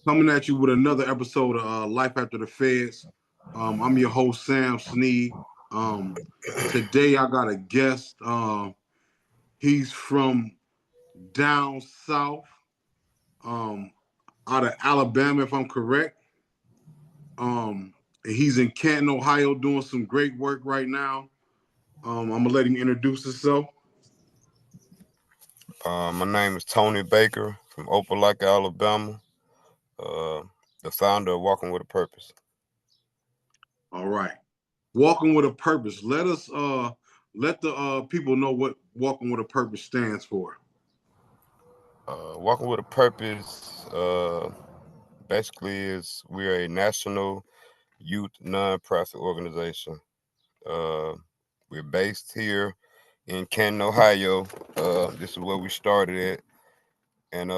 Coming at you with another episode of Life After the Feds. I'm your host, Sam Sneed. Today I got a guest. He's from down south, um, out of Alabama, if I'm correct. He's in Canton, Ohio, doing some great work right now. I'm gonna let him introduce himself. My name is Tony Baker from Opelika, Alabama, uh, the founder of Walking with a Purpose. All right. Walking with a Purpose. Let the people know what Walking with a Purpose stands for. Walking with a Purpose basically is we're a national youth nonprofit organization. Uh, we're based here in Canton, Ohio. This is where we started at, and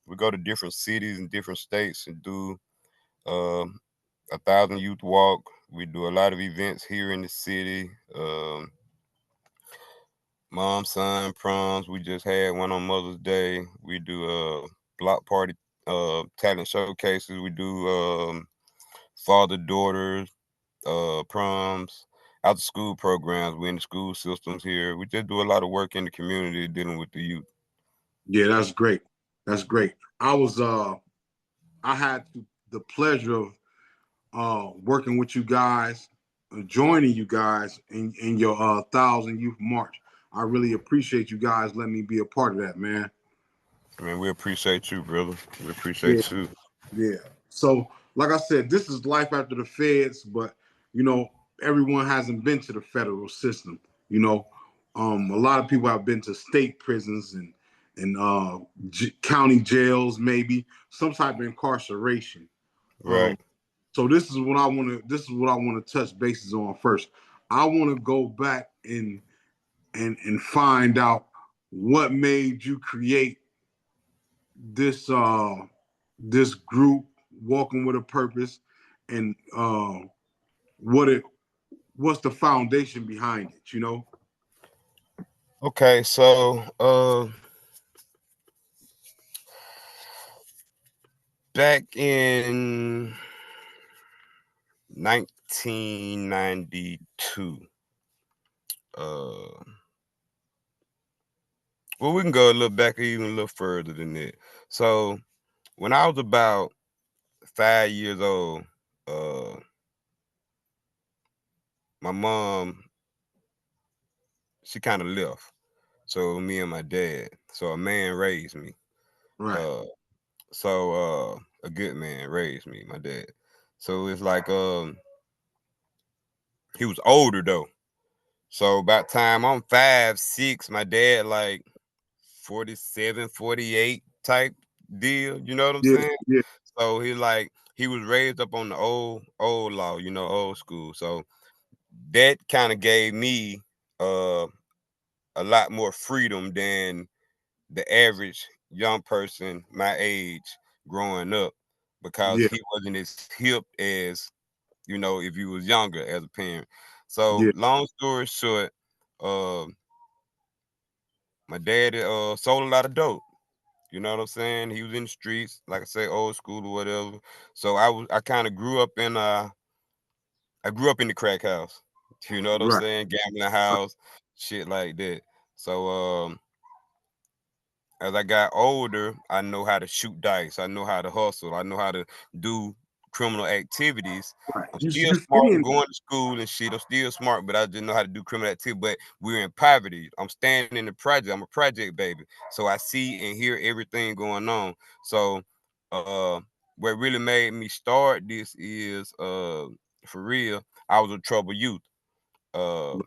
we go to different cities and different states and do uh, 1,000 youth walk. We do a lot of events here in the city. Mom, son, proms. We just had one on Mother's Day. We do block party talent showcases. We do father daughters proms, after school programs. We're in the school systems here. We just do a lot of work in the community dealing with the youth. Yeah, that's great. That's great. I had the pleasure of working with you guys, joining you guys in your 1,000 Youth March. I really appreciate you guys letting me be a part of that, man. I mean, we appreciate you, brother. We Yeah, appreciate you. yeah. So, like I said, this is life after the feds, but you know, everyone hasn't been to the federal system. You know, a lot of people have been to state prisons and county jails, maybe some type of incarceration. Um, Right. So this is what I want to. This is what I want to touch bases on first. I want to go back and find out what made you create this group, Walking with a Purpose, and what it what's the foundation behind it. You know. Okay, so back in 1992, uh, well, we can go a little back, even a little further than that. So when I was about 5 years old, uh, my mom, she kind of left. So me and my dad. So a man raised me. Right. Uh, a good man raised me, my dad. So it's like he was older though. So about time I'm 5'6", my dad like 47, 48 type deal. You know what I'm Yeah. saying? Yeah. So he was raised up on the old law, old school. So that kind of gave me a lot more freedom than the average young person my age growing up, because Yeah. he wasn't as hip as, if you was younger as a parent. So Yeah. long story short, uh my dad sold a lot of dope. You know what I'm saying? He was in the streets, like I say, old school or whatever. So I kind of grew up in the crack house. You know what I'm Right. saying? Gambling house, shit like that. So as I got older, I know how to shoot dice. I know how to hustle. I know how to do criminal activities. Right. I'm You still you smart and seeing going to school and shit. I'm still smart, but I didn't know how to do criminal activity. But we're in poverty. I'm standing in the project. I'm a project baby. So I see and hear everything going on. So uh what really made me start this is for real, I was a troubled youth. Uh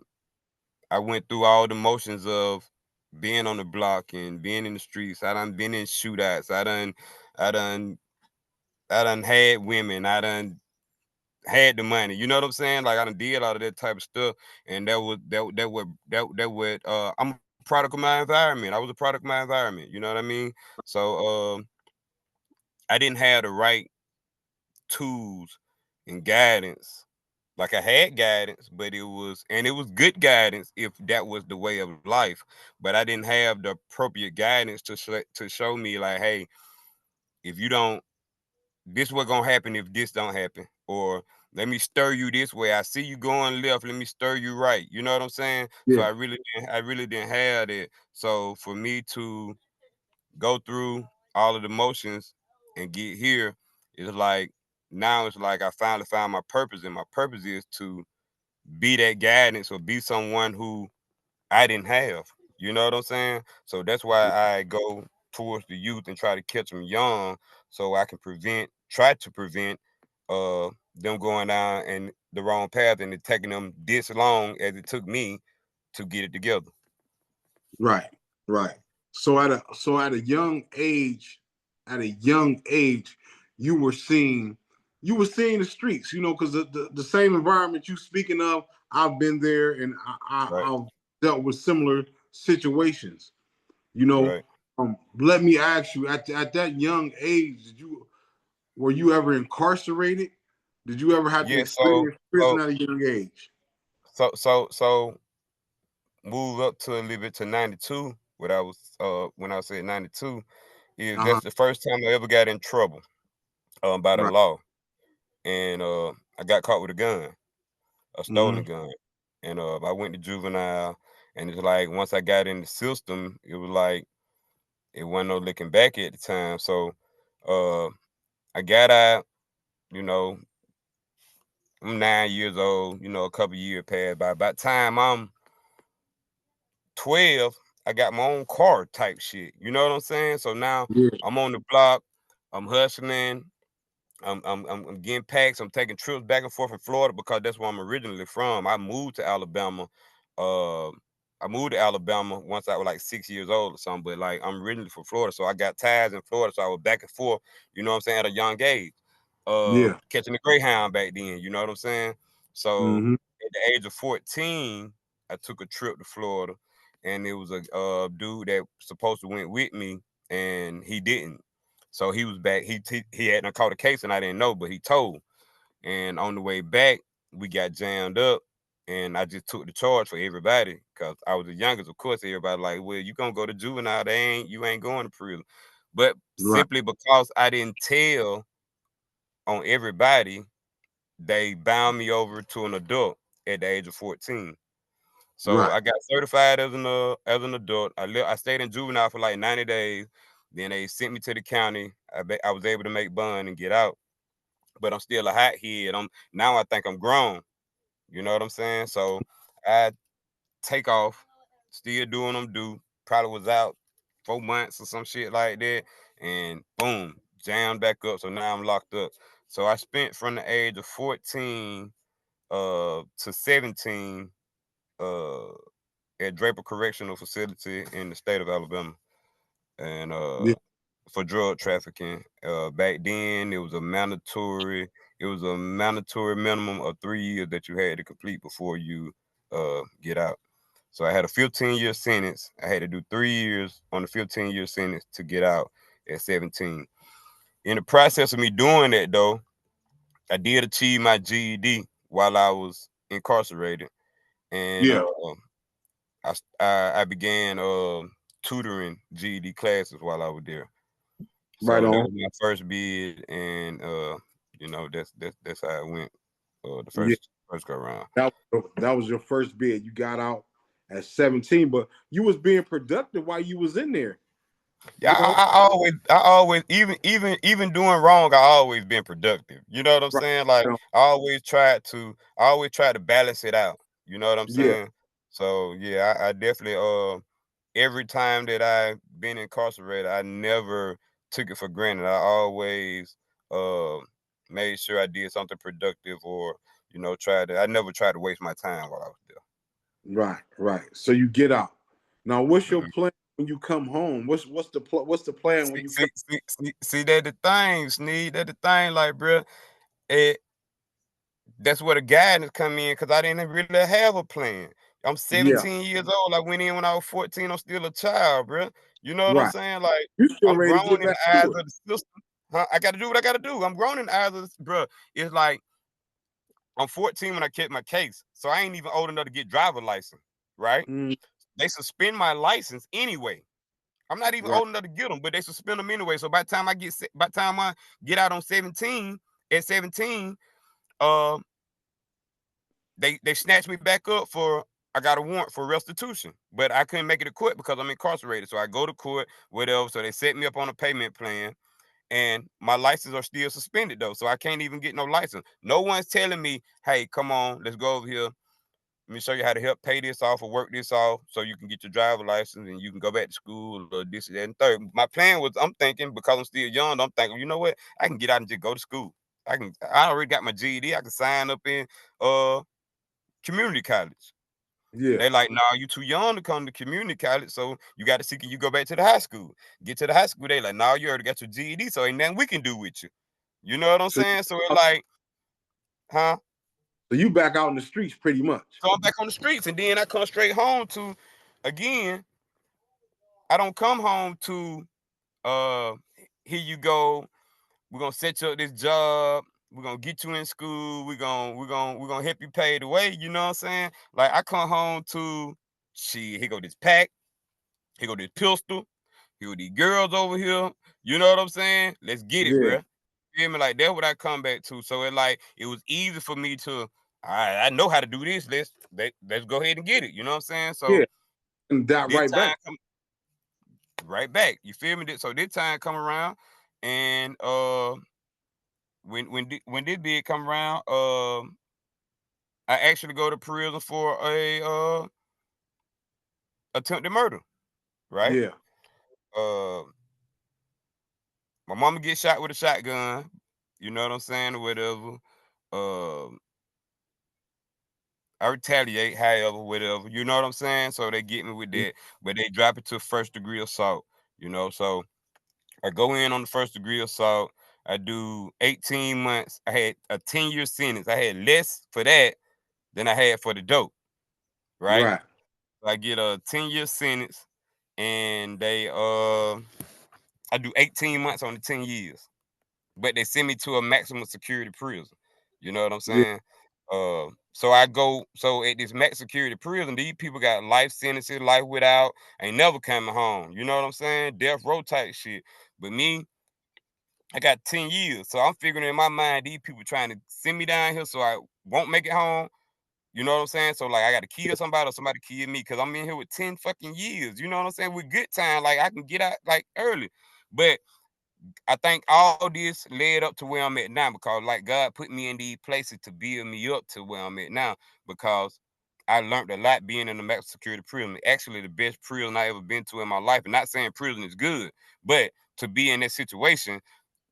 I went through all the motions of being on the block and being in the streets. I done been in shootouts. I done, I done had women. I done had the money. You know what I'm saying? Like I done did all of that type of stuff, and I'm a product of my environment. I was a product of my environment. You know what I mean? So I didn't have the right tools and guidance. Like I had guidance, but it was good guidance if that was the way of life. But I didn't have the appropriate guidance to show me like, hey, if you don't, this what gonna happen if this don't happen, or let me stir you this way. I see you going left. Let me stir you right. You know what I'm saying? So Yeah. I really didn't have that. So for me to go through all of the motions and get here, it's like now it's like I finally found my purpose, and my purpose is to be that guidance or be someone who I didn't have. You know what I'm saying? So that's why I go towards the youth and try to catch them young, so I can try to prevent them going down and the wrong path and it taking them this long as it took me to get it together. Right, right. So at a young age, you were seeing the streets, because the same environment you speaking of, I've been there, and Right, I've dealt with similar situations. You know, right. let me ask you, at that young age, were you ever incarcerated? Did you ever have to Yeah, so experience prison so at a young age? so move up to a little bit to 92. What I was when I said 92 is Uh huh. that's the first time I ever got in trouble by the Right. law. And I got caught with a gun, a stolen Mm-hmm. gun. And I went to juvenile, and it's like once I got in the system, it was like it wasn't no looking back at the time. So uh I got out, you know, I'm 9 years old, a couple years passed by. By the time I'm 12, I got my own car type shit. You know what I'm saying? So now Yeah. I'm on the block, I'm hustling, I'm getting packs. I'm taking trips back and forth in Florida because that's where I'm originally from. I moved to Alabama. Uh, I moved to Alabama once I was like 6 years old or something. But like I'm originally from Florida, so I got ties in Florida. So I was back and forth. You know what I'm saying? At a young age, Yeah. catching the Greyhound back then. You know what I'm saying? So Mm-hmm. at the age of 14, I took a trip to Florida, and it was a dude that supposed to went with me, and he didn't. So he was back. He hadn't caught a case, and I didn't know, but he told. And on the way back, we got jammed up, and I just took the charge for everybody because I was the youngest. Of course, everybody like, well, you gonna go to juvenile? You ain't going to prison. But Right. simply because I didn't tell on everybody, they bound me over to an adult at the age of 14. So Right. I got certified as an adult. I stayed in juvenile for like 90 days. Then they sent me to the county. I was able to make bond and get out, but I'm still a hot head. I think I'm grown. You know what I'm saying? So I take off, still doing them do. Probably was out 4 months or some shit like that, and boom, jammed back up. So now I'm locked up. So I spent from the age of 14 to 17 uh at Draper Correctional Facility in the state of Alabama, and Yeah. for drug trafficking. Back then, it was a mandatory minimum of 3 years that you had to complete before you get out. So I had a 15-year sentence. I had to do 3 years on the 15-year sentence to get out at 17. In the process of me doing that, though, I did achieve my GED while I was incarcerated, and Yeah. I began tutoring GED classes while I was there. Right So that on. was my first bid, and that's how it went. The Yeah. first go around. That was your first bid. You got out at 17, but you was being productive while you was in there. Yeah, You know. I always, even doing wrong, I always been productive. You know what I'm Right. saying? Like Right on. I always try to balance it out. You know what I'm Yeah. saying? So yeah, I definitely every time that I've been incarcerated, I never took it for granted. I always uh made sure I did something productive, or I never tried to waste my time while I was there. Right. Right. So you get out. Now, what's your Mhm. plan when you come home? What's the plan when See, you come? see, see, see, that the thing, Sneed, that the thing, like, bro, it that's where the guidance come in because I didn't really have a plan. I'm Yeah. 17 years old. I went in when I was 14. I'm still a child, bro. You know what I'm Right. saying? Like, You still I'm ready to grown get in back the eyes to it? of the system. Huh? I got to do what I got to do. I'm grown in the eyes of this, bro. It's like I'm 14 when I kept my case, so I ain't even old enough to get driver license, right? Mm, They suspend my license anyway. I'm not even Right. old enough to get them, but they suspend them anyway. So by the time I get out on 17, at 17, uh, they snatched me back up for I got a warrant for restitution, but I couldn't make it to court because I'm incarcerated. So I go to court, whatever. So they set me up on a payment plan, and my license are still suspended though. So I can't even get no license. No one's telling me, hey, come on, let's go over here. Let me show you how to help pay this off or work this off so you can get your driver license and you can go back to school or this, that, and third. My plan was, I'm thinking, because I'm still young, I'm thinking, you know what? I can get out and just go to school. I already got my GED. I can sign up in uh community college. Yeah. They like, nah, you too young to come to community college, so you got to see can you go back to the high school. Get to the high school, they like, nah, you already got your GED, so ain't nothing we can do with you. You know what I'm So, saying? So it like, huh? so you back out in the streets pretty much. So I'm back on the streets, and then I come straight home to, again, I don't come home to, uh, here you go, we're gonna set you up this job, we're gonna get you in school, we're gonna help you pay the way, you know what I'm saying? Like I come home to, shit, here go this pack, here go this pistol, here go these girls over here, you know what I'm saying? Let's get it, Yeah. bruh. You feel me? Like that's what I come back to. So it was easy for me to, all right, I know how to do this. Let's go ahead and get it. You know what I'm saying? So Yeah. And that this right time back. come right back. You feel me? So this time come around, and when this did come around, I actually go to prison for a attempted murder. Right? Yeah. Uh, my mama gets shot with a shotgun. You know what I'm saying, or whatever. Um, I retaliate, however, whatever. You know what I'm saying? So they get me with Mm. that, but they drop it to first degree assault. You know, so I go in on the first degree assault. I do 18 months. I had a 10-year sentence. I had less for that than I had for the dope. Right? Right. I get a 10-year sentence, and I do 18 months on the 10 years, but they send me to a maximum security prison. You know what I'm Yeah. saying? So I go, so at this max security prison, these people got life sentences, life without, ain't never coming home. You know what I'm saying? Death row type shit. But me, I got 10 years. So I'm figuring in my mind, these people trying to send me down here so I won't make it home. You know what I'm saying? So like I gotta kill somebody or somebody kill me because I'm in here with 10 fucking years. You know what I'm saying? With good time, like I can get out like early. But I think all this led up to where I'm at now because like God put me in these places to build me up to where I'm at now because I learned a lot being in the maximum security prison. Actually, the best prison I ever been to in my life. And not saying prison is good, but to be in that situation,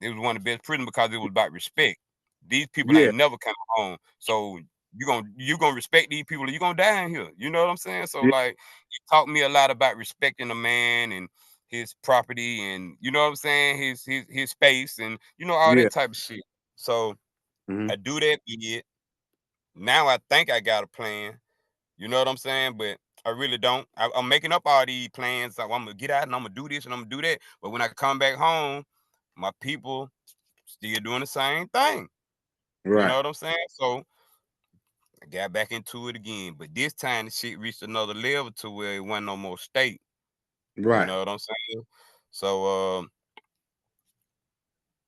it was one of the best prisons because it was about respect. These people Yeah. ain't never come home. So you gonna respect these people or you gonna die in here. You know what I'm saying? So Yeah. like it taught me a lot about respecting a man and his property and you know what I'm saying, his space and you know all Yeah. that type of shit. So Hmm. I do that bid. Now I think I got a plan. You know what I'm saying? But I really don't. I'm making up all these plans. Like I'm gonna get out and I'm gonna do this and I'm gonna do that. But when I come back home, my people still doing the same thing. You know Right. what I'm saying? So I got back into it again. But this time the shit reached another level to where it wasn't no more state. You Right. know what I'm saying? So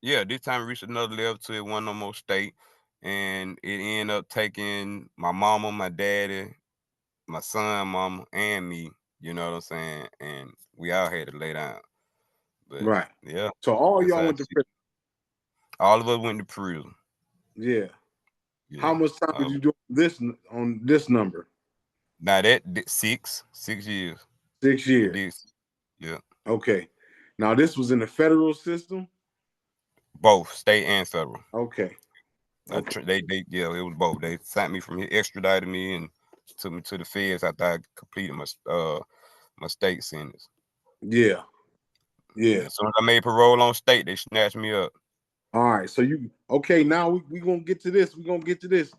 yeah, this time it reached another level to it wasn't no more state. And it ended up taking my mama, my daddy, my son, mama, and me. You know what I'm saying? And we all had to lay down. But Right. yeah, So all that's y'all how went to shit. prison. All of us went to prison. Yeah. How Yeah. much time did you do on this number? Now that did 6 years. 6 years. It is. Yeah. Okay. Now this was in the federal system. Both state and federal. Okay. Okay. They yeah, it was both. They sent me from here, extradited me, and took me to the feds after I completed my state sentence. Yeah. And Yeah. as soon as I made parole on state, they snatched me up. All right. So you okay? Now we gonna get to this. We gonna get to this.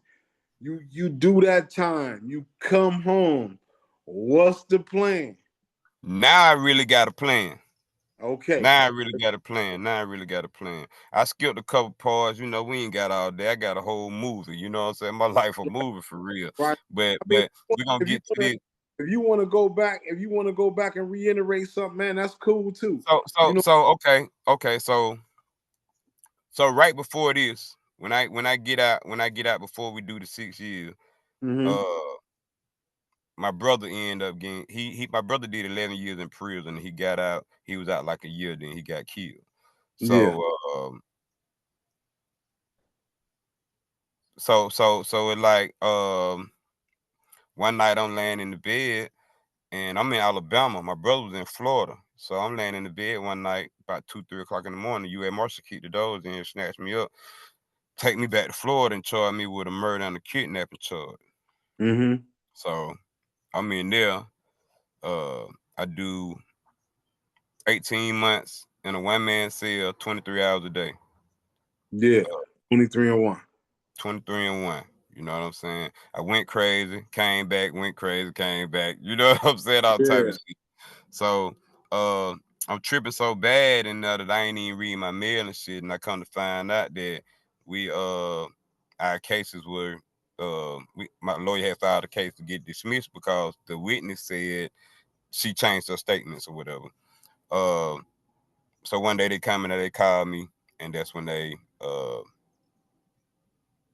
You do that time. You come home. What's the plan? Now I really got a plan. Okay. Now I really got a plan. Now I really got a plan. I skipped a couple parts. You know, we ain't got all day. I got a whole movie. You know what I'm saying? My life a movie for real. Right. But I mean, we're gonna if you get to this. if you want to go back, and reiterate something, man, that's cool too. So You so know. so okay. So right before this, when I get out before we do the 6 years, Hmm. uh my brother ended up getting he my brother did 11 years in prison. He got out. He was out like a year, then he got killed. Yeah. So so it like one night I'm laying in the bed and I'm in Alabama. My brother was in Florida. So I'm laying in the bed one night about 2, 3 o'clock in the morning. U.S. Marshal kicked the doors in, snatched me up, take me back to Florida and charge me with a murder and a kidnapping charge. Hmm. So I'm in there. Uh, I do 18 months in a one-man cell, 23 hours a day. Yeah. 23 and 1. 23 and 1. You know what I'm saying? I went crazy, came back, went crazy, came back. You know what I'm saying? All type of Yeah. shit. So I'm tripping so bad and that I ain't even reading my mail and shit. And I come to find out that we our cases were my lawyer had filed a case to get dismissed because the witness said she changed her statements or whatever. Uh, so one day they come and they called me, and that's when they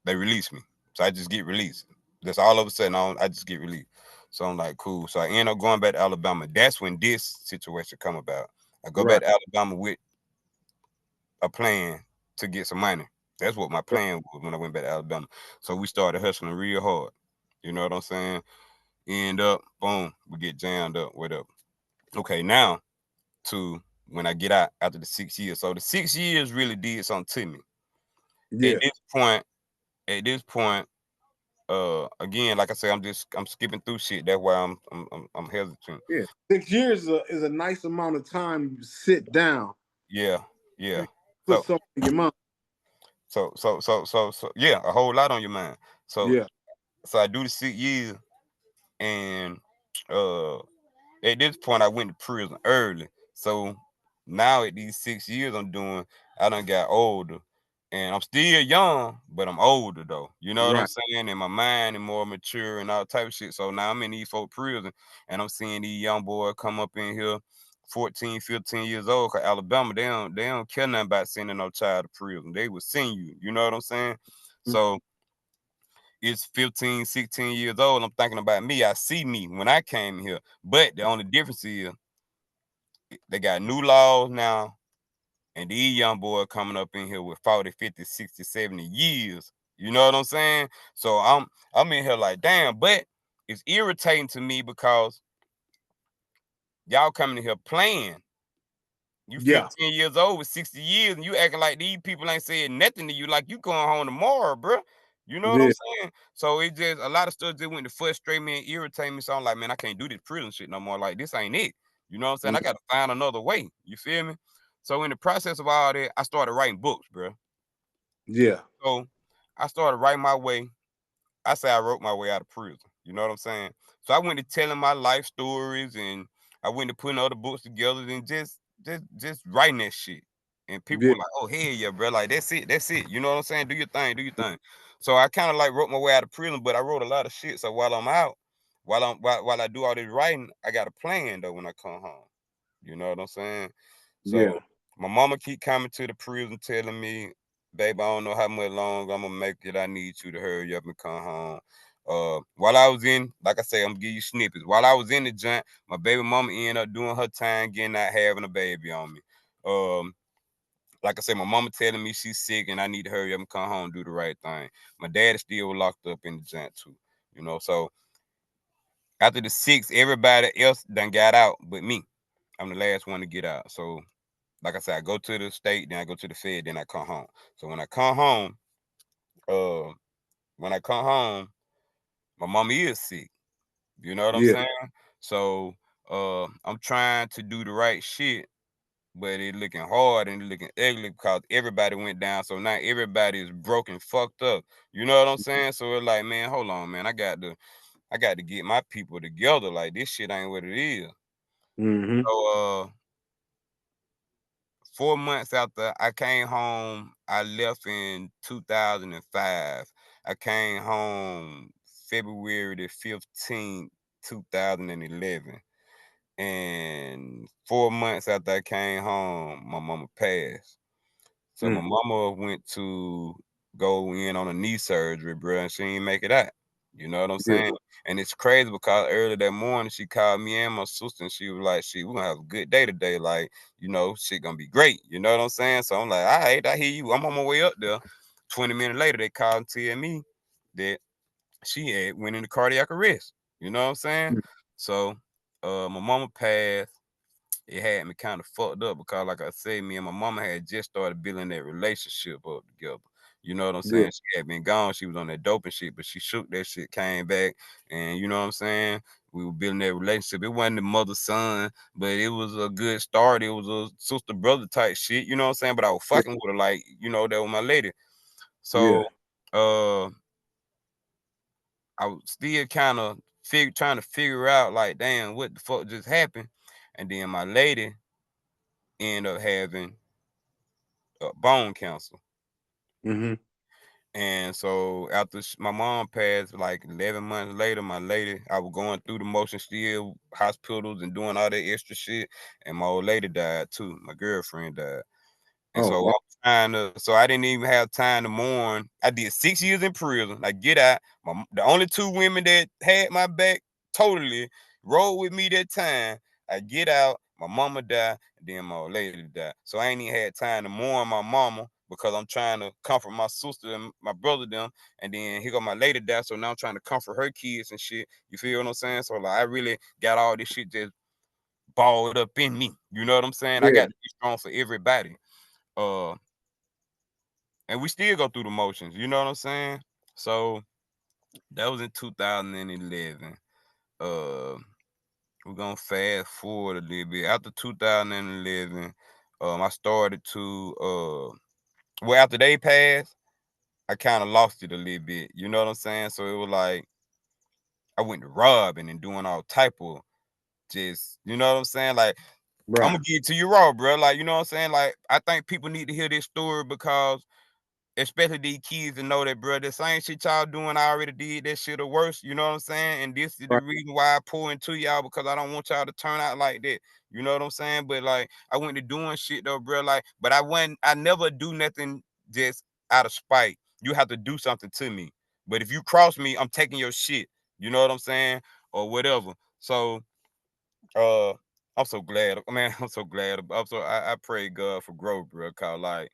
released me. So I just get released. That's all of a sudden I just get released. So I'm like, cool. So I end up going back to Alabama. That's when this situation come about. I go back Right. to Alabama with a plan to get some money. That's what my Right. plan was when I went back to Alabama. So we started hustling real hard. You know what I'm saying? End up, boom, we get jammed up, whatever. Okay, now to when I get out after the 6 years. So the 6 years really did something to me. At Yeah. this point, at this point, again, like I say, I'm skipping through shit. That's why I'm hesitant. Yeah. 6 years is a nice amount of time to sit down Yeah, yeah. and put So something in your mind. so yeah, a whole lot on your mind. So Yeah. so I do the 6 years, and uh at this point I went to prison early. So now at these 6 years I'm doing, I done got older. And I'm still young, but I'm older though. You know what I'm Right. saying? And my mind is more mature and all type of shit. So now I'm in these folk prison and I'm seeing these young boys come up in here 14, 15 years old. Cause Alabama, they don't care nothing about sending no child to prison. They will send you. You know what I'm saying? So it's 15, 16 years old. I'm thinking about me. I see me when I came here. But the only difference is they got new laws now. And these young boys coming up in here with 40, 50, 60, 70 years. You know what I'm saying? So I'm in here like, damn, but it's irritating to me because y'all coming in here playing. You Yeah. 15 years old with 60 years, and you acting like these people ain't saying nothing to you, like you going home tomorrow, bro. You know what I'm Yeah. saying? So it just a lot of stuff just went to frustrate me and irritate me. So I'm like, man, I can't do this prison shit no more. Like this ain't it. You know what I'm saying? I Mm. got to find another way. You feel me? So in the process of all that, I started writing books, bro. Yeah. So I started writing my way. I say I wrote my way out of prison. You know what I'm saying? So I went to telling my life stories and I went to putting other books together and just writing that shit. And people Yeah. were like, oh hell yeah, bro. Like that's it, that's it. You know what I'm saying? Do your thing, do your thing. So I kind of like wrote my way out of prison, but I wrote a lot of shit. So while I'm out, while I do all this writing, I got a plan though when I come home. You know what I'm saying? Yeah. So my mama keep coming to the prison telling me, babe, I don't know how much longer I'm gonna make it. I need you to hurry up and come home. While I was in, like I say, I'm gonna give you snippets. While I was in the joint, my baby mama ended up doing her time, getting out having a baby on me. Um, like I said, my mama telling me she's sick and I need to hurry up and come home, do the right thing. My dad is still locked up in the joint too. You know, so after the 6, everybody else done got out but me. I'm the last one to get out. So like I said, I go to the state, then I go to the Fed, then I come home. So uh, when I come home, my mama is sick. You know what I'm Yeah. saying? So I'm trying to do the right shit, but it looking hard and it looking ugly because everybody went down. So now everybody is broken, fucked up. You know what I'm saying? So it's like, man, hold on, man. I got to get my people together. Like this shit ain't what it is. Hmm. So 4 months after I came home, I left in 2005. I came home February the 15th 2011. And 4 months after I came home, my mama passed. So my mama went to go in on a knee surgery, bro, and she didn't make it out. You know what I'm Yeah. saying? And it's crazy because early that morning she called me and my sister and she was like, "Shit, we're gonna have a good day today. Like, shit gonna be great." You know what I'm saying? So I'm like, "All right, I hear you. I'm on my way up there." 20 minutes later, they called and tell me that she had went into cardiac arrest. You know what I'm saying? So my mama passed. It had me kind of fucked up because, like I said, me and my mama had just started building that relationship up together. You know what I'm Yeah. saying? She had been gone. She was on that dope and shit, but she shook that shit, came back, and you know what I'm saying? We were building that relationship. It wasn't the mother son, but it was a good start. It was a sister brother type shit. You know what I'm saying? But I was Yeah. fucking with her like, that was my lady. Yeah. So I was still kind of trying to figure out like, damn, what the fuck just happened? And then my lady ended up having bone cancer. Mm-hmm. And so after my mom passed, like 11 months later, my lady, I was going through the motion still, hospitals and doing all that extra shit. And my old lady died too. My girlfriend died. And Oh, so wow. I'm trying to, so I didn't even have time to mourn. I did 6 years in prison. I get out. The only two women that had my back totally rode with me that time. I get out. My mama died, and then my old lady died. So I ain't even had time to mourn my mama because I'm trying to comfort my sister and my brother them. And then here go my lady died. So now I'm trying to comfort her kids and shit. You feel what I'm saying? So like I really got all this shit just balled up in me. You know what I'm saying? I Yeah. got to be strong for everybody. Uh, and we still go through the motions, you know what I'm saying? So that was in 2011. Uh, we're gonna fast forward a little bit. After 2011, I started to well, after they passed, I kind of lost it a little bit, you know what I'm saying? So it was like I went to robbing and doing all type of just, you know what I'm saying? Like I'm Right. gonna get to you raw, bro. Like, you know what I'm saying? Like, I think people need to hear this story because especially these kids to know that, bro, the same shit y'all doing, I already did that shit or worse. You know what I'm saying? And this is the Right. reason why I pour into y'all because I don't want y'all to turn out like that. You know what I'm saying? But like, I went to doing shit though, bro. Like, but I never do nothing just out of spite. You have to do something to me. But if you cross me, I'm taking your shit. You know what I'm saying? Or whatever. So, uh, I'm so glad, man. I'm so glad. I pray God for growth, bro. Cause like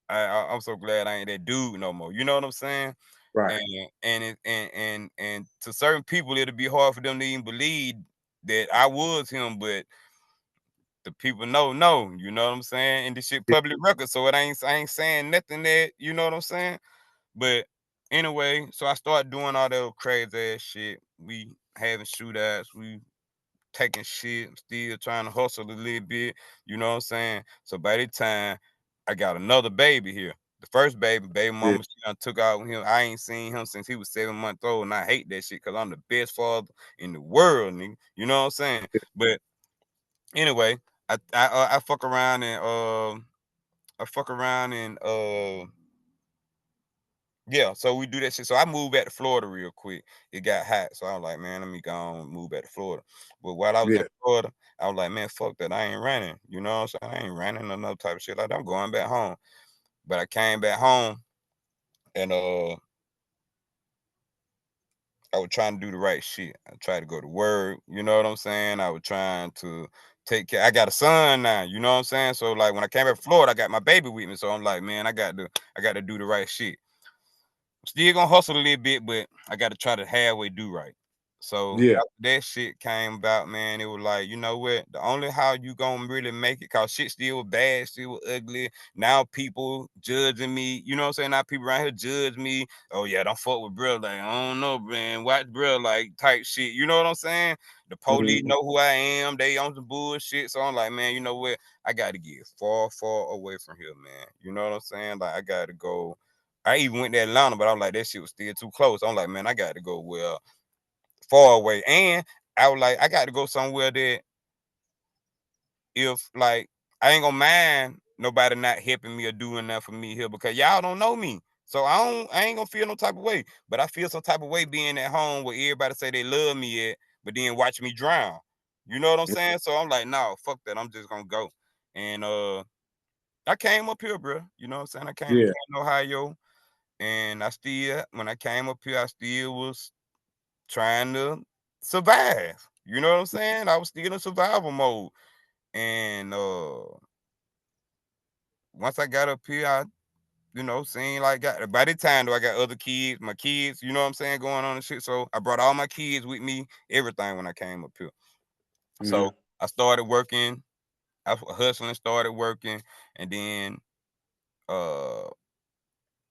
I'm so glad I ain't that dude no more. You know what I'm saying? Right. And to certain people, it'll be hard for them to even believe that I was him, but the people know. You know what I'm saying? And this shit Yeah. public record, so I ain't saying nothing that you know what I'm saying. But anyway, so I started doing all that crazy ass shit. We having shootouts. We taking shit, still trying to hustle a little bit, you know what I'm saying? So by the time I got another baby here, the first baby Yeah. mama, she done took out with him. I ain't seen him since he was 7 months old, and I hate that shit because I'm the best father in the world, nigga. You know what I'm saying? But anyway, I fuck around and I fuck around and yeah, so we do that shit. So I moved back to Florida real quick. It got hot. So I was like, man, let me go on and move back to Florida. But while I was in Yeah. Florida, I was like, man, fuck that. I ain't running. You know what I'm saying? I ain't running or no type of shit like that. I'm going back home. But I came back home and I was trying to do the right shit. I tried to go to work, you know what I'm saying? I was trying to take care. I got a son now, you know what I'm saying? So like when I came back to Florida, I got my baby with me. So I'm like, man, I got to do the right shit. Still gonna hustle a little bit, but I got to try to halfway do right. So Yeah. after that shit came about, man, it was like, you know what? The only how you gonna really make it, cause shit still was bad, still was ugly. Now people judging me, you know what I'm saying? Now people around here judge me. Oh yeah, don't fuck with bro. Like, I don't know, man. Watch bro, like type shit. You know what I'm saying? The police Mm-hmm. know who I am. They on some bullshit. So I'm like, man, you know what? I gotta get far, far away from here, man. You know what I'm saying? Like I gotta go. I even went to Atlanta, but I'm like, that shit was still too close. I'm like, man, I got to go well far away. And I was like, I got to go somewhere that if like I ain't gonna mind nobody not helping me or doing that for me here because y'all don't know me. So I ain't gonna feel no type of way. But I feel some type of way being at home where everybody say they love me at, but then watch me drown. You know what I'm saying? So I'm like, no, fuck that. I'm just gonna go. And I came up here, bro. You know what I'm saying? I came to Yeah. Canton, Ohio, and I still, when I came up here, I still was trying to survive. You know what I'm saying? I was still in survival mode. And once I got up here, I, seeing like by the time though I got other kids, my kids, you know what I'm saying, going on and shit. So I brought all my kids with me, everything when I came up here. Mm-hmm. So I started working, I was hustling, started working, and then uh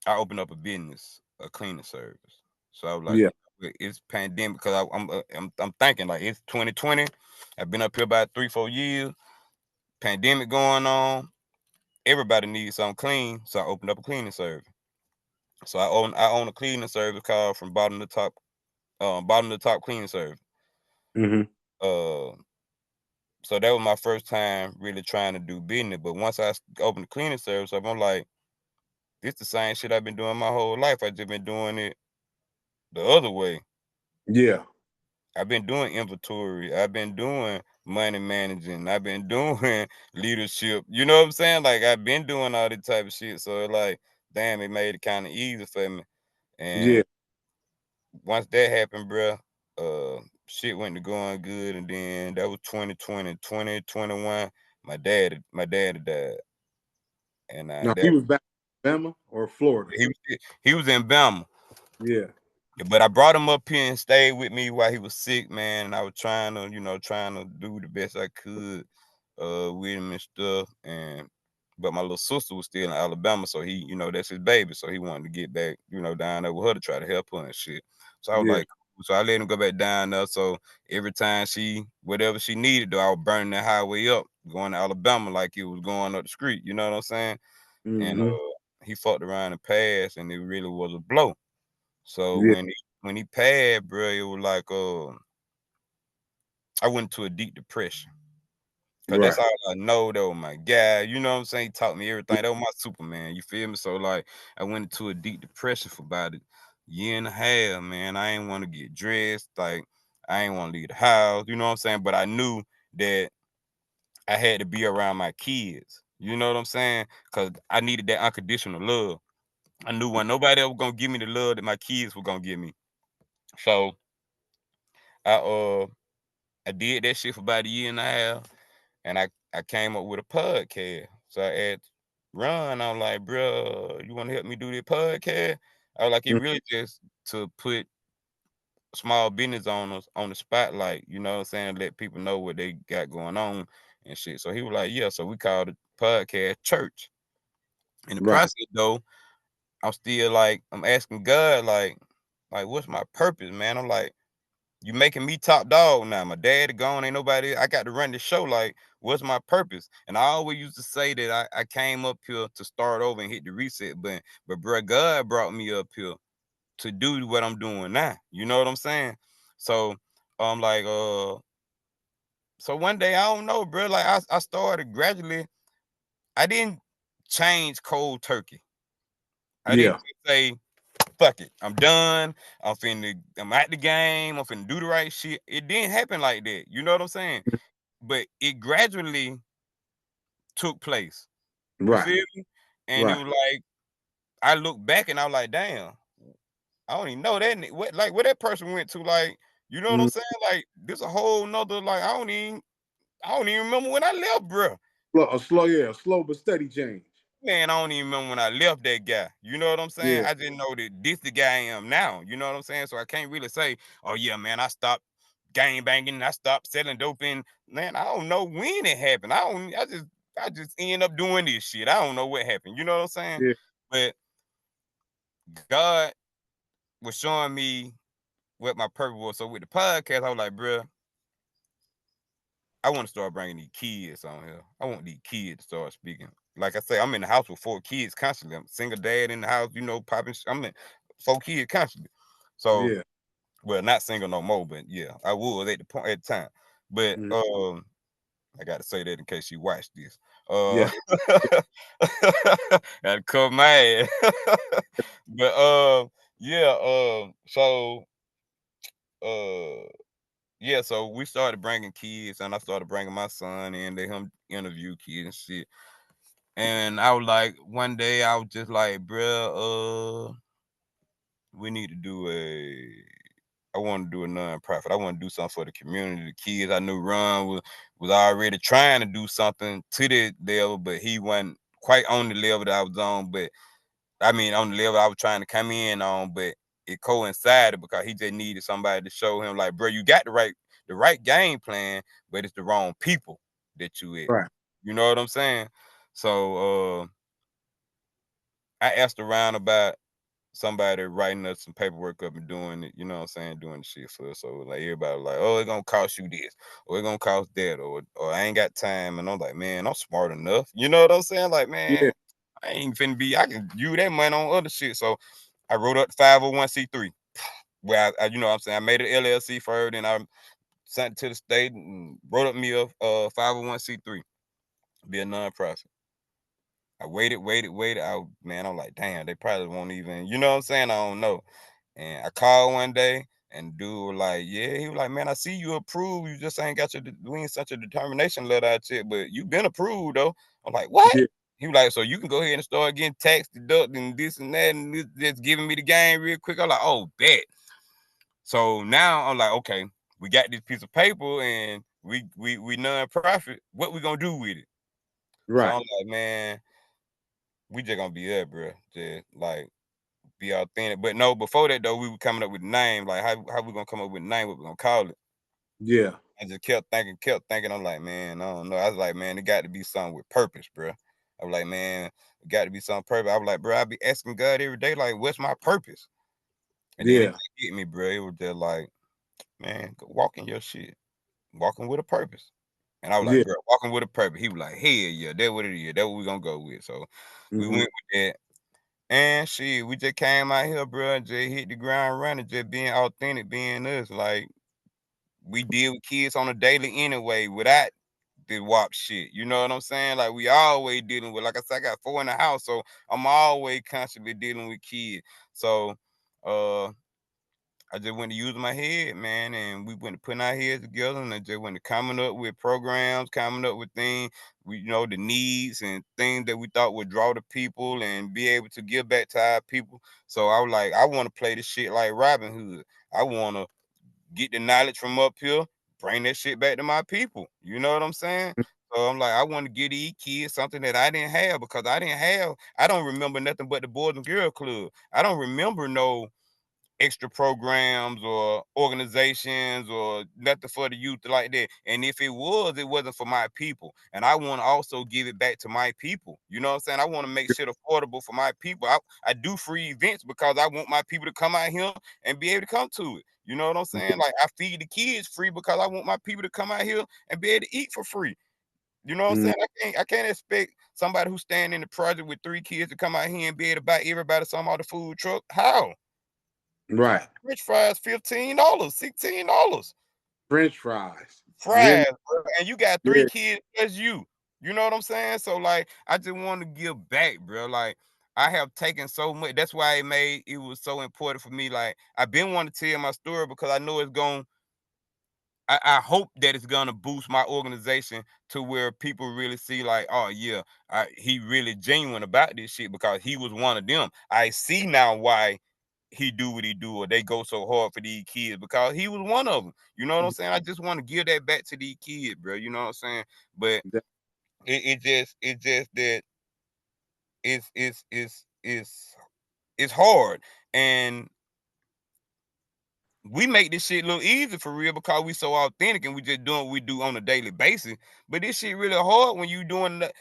I opened up a business, a cleaning service. So I was like, Yeah. it's pandemic because I'm thinking like it's 2020. I've been up here about 3-4 years. Pandemic going on. Everybody needs something clean, so I opened up a cleaning service. So I own a cleaning service called from bottom to top cleaning service. Mm-hmm. Uh, so that was my first time really trying to do business. But once I opened the cleaning service, I'm like, this the same shit I've been doing my whole life. I just been doing it the other way. Yeah. I've been doing inventory. I've been doing money managing. I've been doing leadership. You know what I'm saying? Like I've been doing all this type of shit. So like, damn, it made it kind of easy for me. Yeah. And once that happened, bro, shit went to going good. And then that was 2020, 2021. My dad died. And Now he that was back in Alabama or Florida. he was in Bama. Yeah. But I brought him up here and stayed with me while he was sick, man. And I was trying to, do the best I could with him and stuff. And but my little sister was still in Alabama, so he, that's his baby. So he wanted to get back, down there with her to try to help her and shit. So I was Yeah. like, so I let him go back down there. So every time whatever she needed, though, I was burning the highway up, going to Alabama like it was going up the street. You know what I'm saying? And Mm-hmm. he fucked around and passed, and it really was a blow. So Yeah. when he passed, bro, it was like I went into a deep depression. Cause that's Right. all I know though, my guy. You know what I'm saying? He taught me everything. That was my Superman. You feel me? So like I went into a deep depression for about a year and a half, man. I ain't want to get dressed, like I ain't want to leave the house, you know what I'm saying? But I knew that I had to be around my kids. You know what I'm saying? Cause I needed that unconditional love. I knew when nobody else was gonna give me the love that my kids were gonna give me. So I uh I did that shit for about a year and a half, and I came up with a podcast. So I asked Ron, I'm like, bro, you want to help me do this podcast? I was like, it Mm. really just to put small business owners on the spotlight, you know what I'm saying? Let people know what they got going on and shit. So he was like, yeah. So we called the podcast Church. In the Right. process though, I'm still like, I'm asking God, like what's my purpose, man? I'm like, you making me top dog now. My dad gone, ain't nobody. I got to run the show. Like, what's my purpose? And I always used to say that I came up here to start over and hit the reset button. But bro, God brought me up here to do what I'm doing now. You know what I'm saying? So I'm like, so one day I don't know, bro. Like I started gradually. I didn't change cold turkey. I didn't Yeah. just say, fuck it, I'm done. I'm at the game. I'm finna do the right shit. It didn't happen like that. You know what I'm saying? But it gradually took place. You Right. feel me? And it Right. was like I look back and I was like, damn, I don't even know that where that person went to. Like, you know what I'm Mm. saying? Like, this a whole nother like I don't even remember when I left, bro. A slow but steady change. Man, I don't even remember when I left that guy. You know what I'm saying? Yeah. I just know that this the guy I am now. You know what I'm saying? So I can't really say, oh yeah, man, I stopped gang banging, I stopped selling dope in. Man, I don't know when it happened. I just end up doing this shit. I don't know what happened. You know what I'm saying? Yeah. But God was showing me what my purpose was. So with the podcast, I was like, bro, I want to start bringing these kids on here. I want these kids to start speaking. Like I say, I'm in the house with 4 kids constantly. I'm a single dad in the house, popping. I'm in 4 kids constantly. So, Yeah. well, not single no more, but yeah, I was at the time. But Mm. I got to say that in case you watch this. Yeah. Gotta cover my ass. But yeah, so uh yeah, so we started bringing kids, and I started bringing my son in, let him interview kids and shit. And I was like, one day I was just like, bruh, we need to do I want to do a nonprofit. I want to do something for the community. The kids, I knew Ron was already trying to do something to that level, but he wasn't quite on the level that I was on. But I mean, on the level I was trying to come in on, but it coincided because he just needed somebody to show him, like, bro, you got the right game plan, but it's the wrong people that you at. Right. You know what I'm saying? So I asked around about somebody writing us some paperwork up and doing it, you know what I'm saying, doing the shit for us. So like everybody was like, oh, it's gonna cost you this, or it's gonna cost that, or I ain't got time. And I'm like, man, I'm smart enough. You know what I'm saying? Like, Yeah. man, I ain't finna be, I can use that money on other shit. So I wrote up 501c3. Where I you know what I'm saying, I made an LLC first, and I sent it to the state and wrote up me a 501c3, be a nonprofit. I waited. I'm like, damn, they probably won't even, you know what I'm saying? I don't know. And I called one day, and dude was like, yeah, he was like, man, I see you approved. You just ain't got we ain't such a determination letter out yet, but you been approved though. I'm like, what? Yeah. He was like, so you can go ahead and start getting tax deducted and this and that, and this, just giving me the game real quick. I'm like, oh, bet. So now I'm like, okay, we got this piece of paper, and we non-profit. What we gonna do with it? So Right. I'm like, man, we just gonna be there, bro. Just like be authentic. But no, before that though, we were coming up with a name. Like how we gonna come up with a name? What we gonna call it? Yeah. I just kept thinking. I'm like, man, I don't know. I was like, man, it got to be something with purpose, bro. I was like, man, it got to be something purpose. I was like, bro, I be asking God every day, like, what's my purpose? And then it Yeah. just hit me, bro. It was just like, man, go walk in your shit, walking with a purpose. And I was like, Yeah. bro, walking with a purpose. He was like, hell yeah, that's what it is. That's what we gonna go with. So we Hmm. went with that. And shit, we just came out here, bro, and just hit the ground running, just being authentic, being us. Like, we deal with kids on a daily anyway without the WAP shit. You know what I'm saying? Like, we always dealing with, like I said, I got 4 in the house, so I'm always constantly dealing with kids. So uh I just went to use my head, man, and we went to putting our heads together, and I just went to coming up with programs, coming up with things, the needs and things that we thought would draw the people and be able to give back to our people. So I was like, I want to play this shit like Robin Hood. I want to get the knowledge from up here, bring that shit back to my people. You know what I'm saying? So I'm like, I want to give these kids something that I didn't have, because I don't remember nothing but the Boys and Girls Club. I don't remember no extra programs or organizations or nothing for the youth like that. And if it was, it wasn't for my people. And I want to also give it back to my people. You know what I'm saying? I want to make shit affordable for my people. I do free events because I want my people to come out here and be able to come to it. You know what I'm saying? Like, I feed the kids free because I want my people to come out here and be able to eat for free. You know what I'm Hmm. saying? I can't expect somebody who's standing in the project with 3 kids to come out here and be able to buy everybody some out the food truck. How? Right. French fries $15, $16. French fries. You hear me? Fries, bro, and you got 3 Yeah. kids plus you. You know what I'm saying? So, like, I just want to give back, bro. Like, I have taken so much. That's why it was so important for me. Like, I've been wanting to tell my story because I know it's going to I hope that it's gonna boost my organization to where people really see, like, oh yeah, he really genuine about this shit, because he was one of them. I see now why he do what he do, or they go so hard for these kids, because he was one of them. You know what I'm saying? I just want to give that back to these kids, bro. You know what I'm saying? But it just that it's hard, and we make this shit look easy for real because we so authentic and we just doing what we do on a daily basis. But this shit really hard when you doing the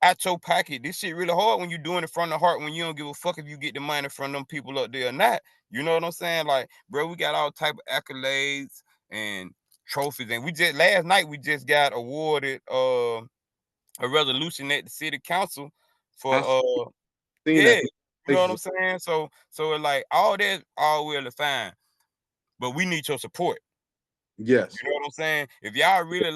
out your pocket. This shit really hard when you doing it from the heart, when you don't give a fuck if you get the money from them people up there or not. You know what I'm saying? Like, bro, we got all type of accolades and trophies, and we just last night we just got awarded a resolution at the city council for I seen yeah, that you know what places. I'm saying? So it's like all that all really fine, but we need your support. You Yes. know what I'm saying? If y'all really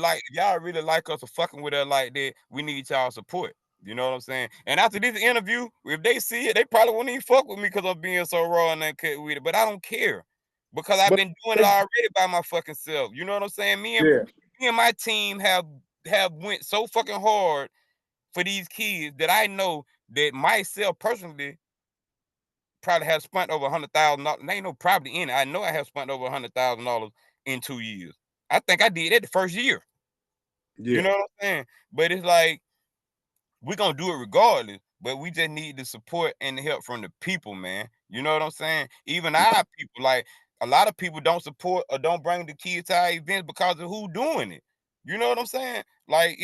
like us or fucking with us like that, we need y'all support. You know what I'm saying? And after this interview, if they see it, they probably won't even fuck with me because I'm being so raw and uncut with it. But I don't care, because I've But been doing it already by my fucking self. You know what I'm saying? Me and my team have went so fucking hard for these kids that I know that myself personally probably have spent over $100,000. There ain't no probably in it. I know I have spent over $100,000 in 2 years. I think I did that the first year. You yeah, know what I'm saying? But it's like we're gonna do it regardless, but we just need the support and the help from the people, man. You know what I'm saying? Even our people, like a lot of people don't support or don't bring the kids to our events because of who doing it. You know what I'm saying? Like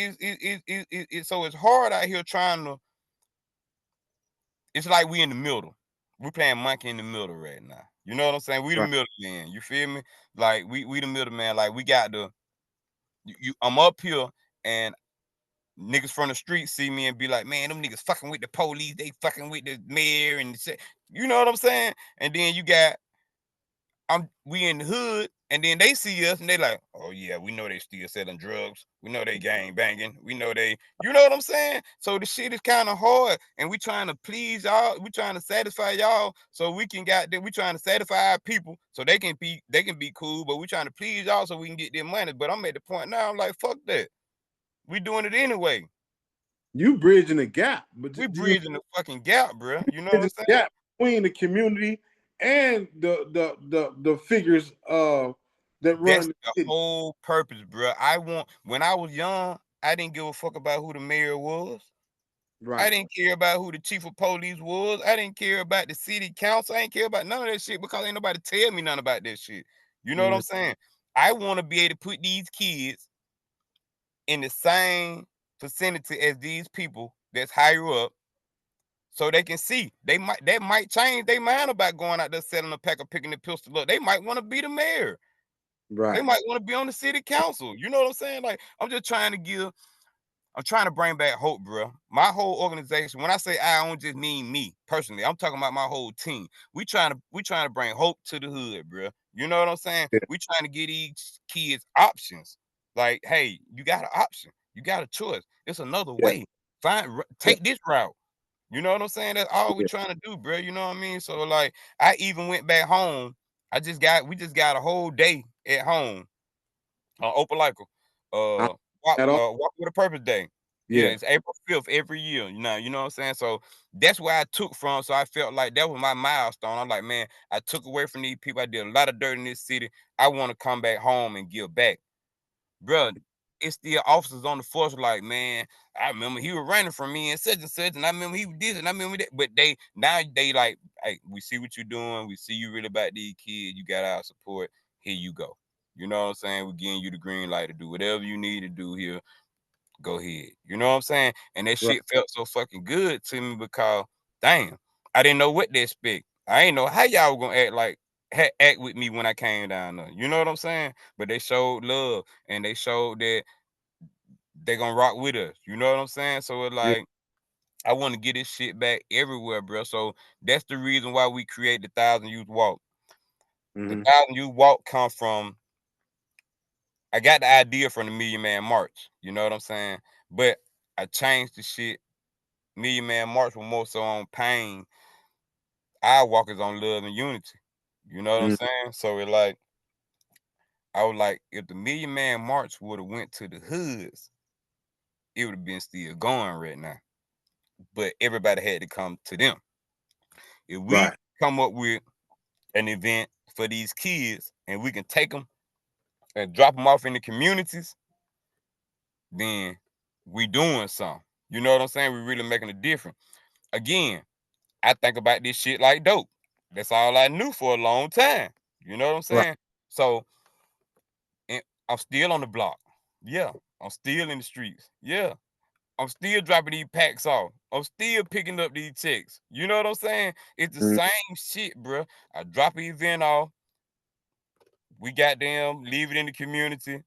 so it's hard out here trying to. It's like we in the middle. We playing monkey in the middle right now. You know what I'm saying? We the right. middleman. You feel me? Like we the middleman. Like we got the I'm up here and niggas from the street see me and be like, man, them niggas fucking with the police, they fucking with the mayor and shit. You know what I'm saying? And then you got we in the hood, and then they see us and they like, oh yeah, we know they still selling drugs. We know they gang banging. We know they, you know what I'm saying? So the shit is kind of hard, and we trying to please y'all. We trying to satisfy y'all, so we can got that. We trying to satisfy our people, so they can be cool. But we trying to please y'all, so we can get their money. But I'm at the point now, I'm like, fuck that. We doing it anyway. You bridging the gap, but We you bridging the fucking gap, bro. You know what I'm bridging the saying? gap between the community and the figures that run That's the the city. whole purpose, bro. When I was young, I didn't give a fuck about who the mayor was. I Right. didn't care about who the chief of police was. I didn't care about the city council. I didn't care about none of that shit because ain't nobody tell me nothing about that shit. You know what I'm Mhm. saying? I want to be able to put these kids in the same vicinity as these people that's higher up so they can see. That might change their mind about going out there selling a pack or picking the pistol up. They might want to be the mayor. They Right. might want to be on the city council. You know what I'm saying? Like, I'm trying to bring back hope, bro. My whole organization, when I say I don't just mean me personally, I'm talking about my whole team. We trying to bring hope to the hood, bro. You know what I'm saying? Yeah. We trying to get these kids options. Like, hey, you got an option. You got a choice. It's another Yeah. way. Yeah. Take this route. You know what I'm saying? That's all we Yeah. trying to do, bro. You know what I mean? So like, I even went back home. We just got a whole day at home on Opelika. I, Walk, at all. Walk with a Purpose Day. Yeah, Yeah. it's April 5th every year. You know what I'm saying? So that's where I took from. So I felt like that was my milestone. I'm like, man, I took away from these people. I did a lot of dirt in this city. I want to come back home and give back. Bro, it's still officers on the force like, man, I remember he was running from me and such, and I remember he was this, and I remember that. But they like, hey, we see what you're doing. We see you really about these kids. You got our support. Here you go. You know what I'm saying? We're giving you the green light to do whatever you need to do here. Go ahead. You know what I'm saying? And that Right. shit felt so fucking good to me because, damn, I didn't know what to expect. I ain't know how y'all were gonna act with me when I came down there. You know what I'm saying? But they showed love and they showed that they gonna rock with us. You know what I'm saying? So it's Yeah. like I want to get this shit back everywhere, bro. So that's the reason why we create the Thousand Youth Walk. The Hmm. Thousand Youth Walk come from I got the idea from the Million Man March. You know what I'm saying? But I changed the shit. Million Man March was more so on pain. Our walk is on love and unity. You know what I'm Hmm. saying? So it like I was like, if the Million Man March would have went to the hoods, it would have been still going right now. But everybody had to come to them. If we Right. come up with an event for these kids and we can take them and drop them off in the communities, then we doing something. You know what I'm saying? We really making a difference. Again, I think about this shit like dope. That's all I knew for a long time. You know what I'm Right. saying? So I'm still on the block. Yeah. I'm still in the streets. Yeah. I'm still dropping these packs off. I'm still picking up these checks. You know what I'm saying? It's the Mhm. same shit, bro. I drop an event off. We got them, leave it in the community.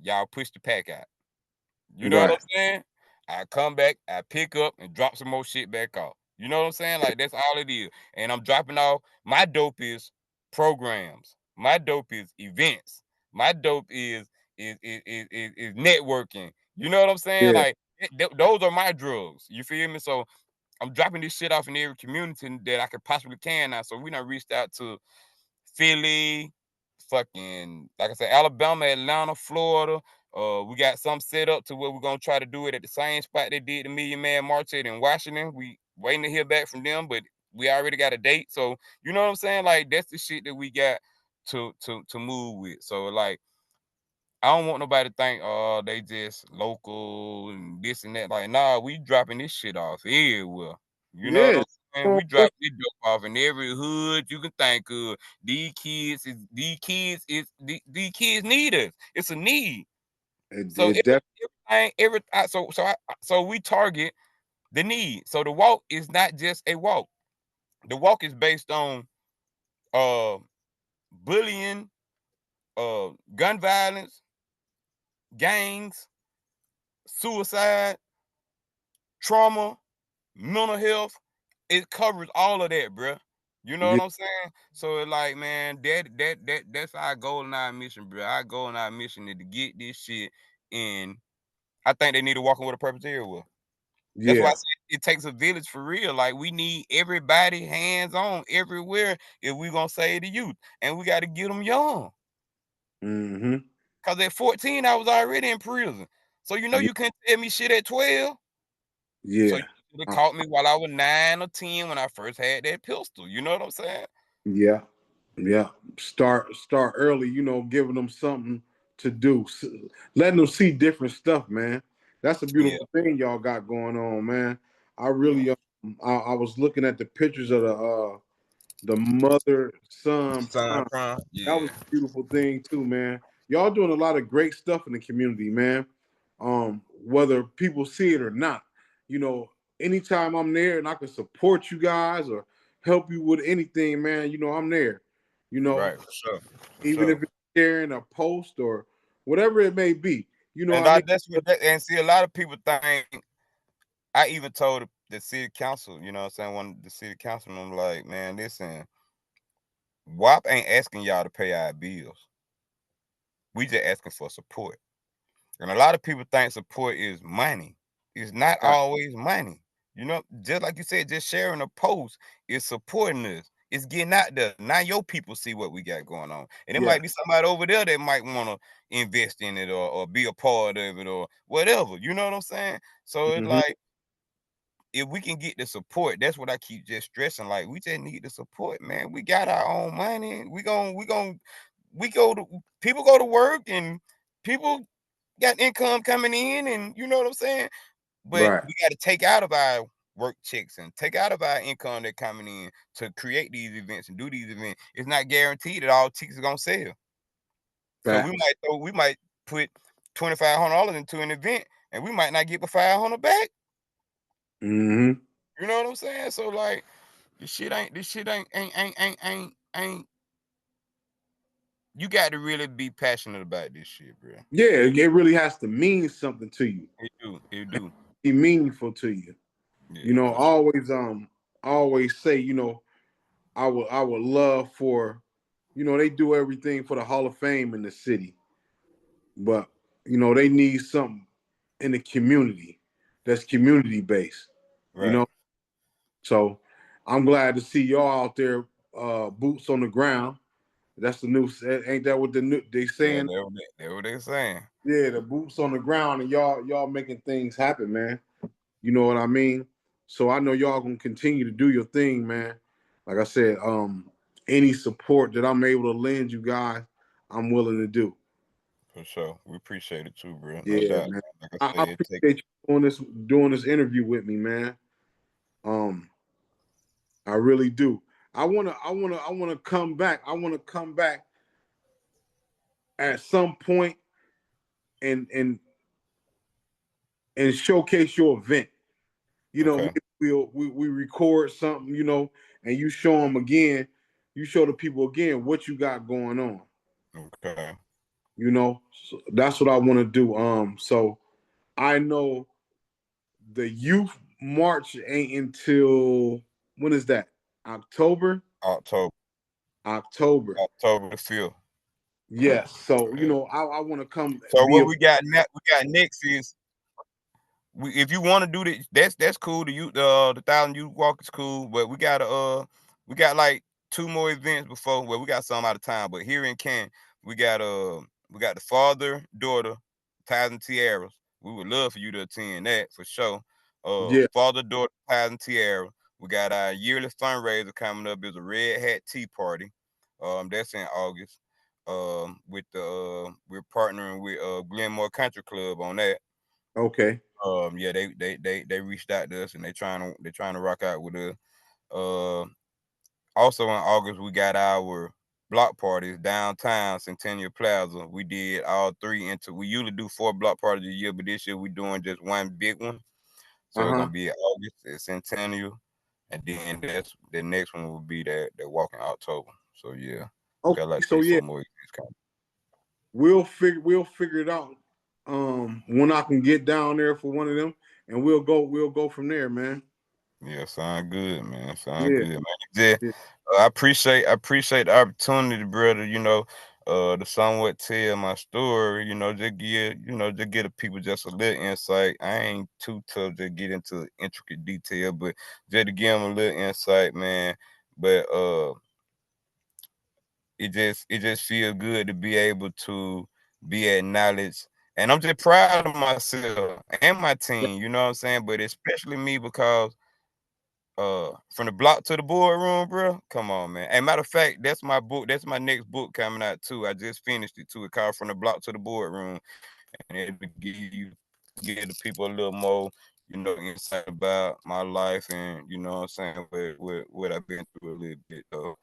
Y'all push the pack out. You know what I'm Right. saying? I come back, I pick up and drop some more shit back off. You know what I'm saying? Like that's all it is. And I'm dropping off. My dope is programs. My dope is events. My dope is networking. You know what I'm saying? Yeah. Like those are my drugs. You feel me? So I'm dropping this shit off in every community that I could possibly can now. So we done reached out to Philly, fucking, like I said, Alabama, Atlanta, Florida. We got some set up to where we're gonna try to do it at the same spot they did the Million Man March at in Washington. We waiting to hear back from them, but we already got a date. So you know what I'm saying? Like that's the shit that we got to move with. So like I don't want nobody to think, oh, they just local and this and that. Like, nah, we dropping this shit off everywhere. You know what Yeah. I'm saying? We drop this dope off in every hood you can think of. These kids need us. It's a need. So That so we target the need. So the walk is not just a walk. The walk is based on uh bullying, gun violence, gangs, suicide, trauma, mental health. It covers all of that, bro. You know what yeah, I'm saying? So it's like, man, that's our goal and our mission, bro. Our goal and our mission is to get this shit in. I think they need to walk in with a purpose everywhere. That's why I yeah. said it takes a village for real. Like we need everybody hands on everywhere if we gonna save the youth, and we got to get them young. Mm-hmm. Cause at 14 I was already in prison, so you know Yeah, you couldn't tell me shit at 12. So you yeah. should have Uh, caught me while I was 9 or 10 when I first had that pistol. You know what I'm saying? yeah. Yeah. Start early, giving them something to do. Letting them see different stuff, man. That's a Yeah. beautiful thing y'all got going on, man. I Yeah. really I was looking at the pictures of the mother son Son prom. prom. That Yeah. was a beautiful thing too, man. Y'all doing a lot of great stuff in the community, man. Whether people see it or not, you know, anytime I'm there and I can support you guys or help you with anything, man, I'm there. You know, Right. For sure. For even sure. if it's sharing a post or whatever it may be. And I need. that's what that, and see a lot of people think. I even told the city council, you know what I'm saying, one the city councilman, I'm like, man, listen, WAP ain't asking y'all to pay our bills. We just asking for support. And a lot of people think support is money. It's not Right. always money. You know, just like you said, just sharing a post is supporting us. It's getting out there. Now your people see what we got going on. And it Yeah. might be somebody over there that might want to invest in it or be a part of it or whatever. You know what I'm saying? So it's Hmm. like if we can get the support, that's what I keep just stressing. Like we just need the support, man. We got our own money. We go to people go to work and people got income coming in, and you know what I'm saying. But Right. we got to take out of our work checks and take out of our income that coming in to create these events and do these events. It's not guaranteed that all tickets are gonna sell. So Facts. we might put $2,500 into an event, and we might not get the 500 back. Hmm. You know what I'm saying? So like this shit ain't. You got to really be passionate about this shit, bro. Yeah, it really has to mean something to you. It do. It do. Be meaningful to you. Yeah, I for sure. always say, I would love for, they do everything for the Hall of Fame in the city, but they need something in the community that's community based, you Right. know. So I'm glad to see y'all out there, boots on the ground. That's the new. Ain't that what they Yeah, saying? that what they saying. Yeah, the boots on the ground, and y'all making things happen, man. You know what I mean? So I know y'all gonna continue to do your thing, man. Like I said, any support that I'm able to lend you guys, I'm willing to do. For sure. We appreciate it too, bro. No Yeah, doubt. man. Like I I said, it take appreciate you doing this interview with me, man. Um, I really do. I wanna come back. I wanna come back at some point and and and showcase your event. okay. Maybe we record something, and you show them again. You show the people again what you got going on. Okay. So that's what I want to do. So I know the youth march ain't until when is that? October. October. October. October the 5th. Yes. So Yeah. I want to come So be what a. we got next is if you want to do this, that's cool. The 1,000 youth walk is cool, but we got like 2 more events before. Well, we got some out of town, but here in Canton, we got the father daughter ties and tiaras. We would love for you to attend that for sure. Yeah. Father daughter ties and tiara. We got our yearly fundraiser coming up. It's a Red Hat Tea Party. That's in August. With the we're partnering with Glenmore Country Club on that. Okay. Yeah, they reached out to us and they trying to rock out with us. Uh, Also in August, we got our block parties downtown Centennial Plaza. We did all 3 we usually do 4 block parties a year, but this year we're doing just one big one. So it's Uh-huh. gonna be in August at Centennial, and then that's the next one will be that walk in October. So yeah, Okay. got like So 3, yeah, 4 more events coming. we'll figure it out when I can get down there for one of them, and we'll go from there, man. Yeah, sound good, man. Sound Yeah. good, man. Yeah, Yeah. I appreciate the opportunity, brother. To somewhat tell my story. Just give the people just a little insight. I ain't too tough to get into intricate detail, but just to give them a little insight, man. But it just feels good to be able to be acknowledged, and I'm just proud of myself and my team. You know what I'm saying? But especially me because from the block to the boardroom, bro. Come on, man. And matter of fact, that's my book. That's my next book coming out too. I just finished it too. It called From the Block to the Boardroom, and it'll give the people a little more, insight about my life, and what I'm saying, what I've been through a little bit though.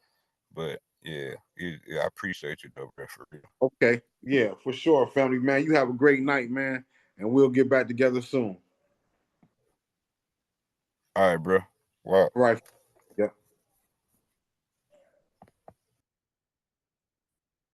But yeah, I appreciate you though, bro, for real. Okay. Yeah, for sure, family man. You have a great night, man, and we'll get back together soon. All right, bro. Wow. All right.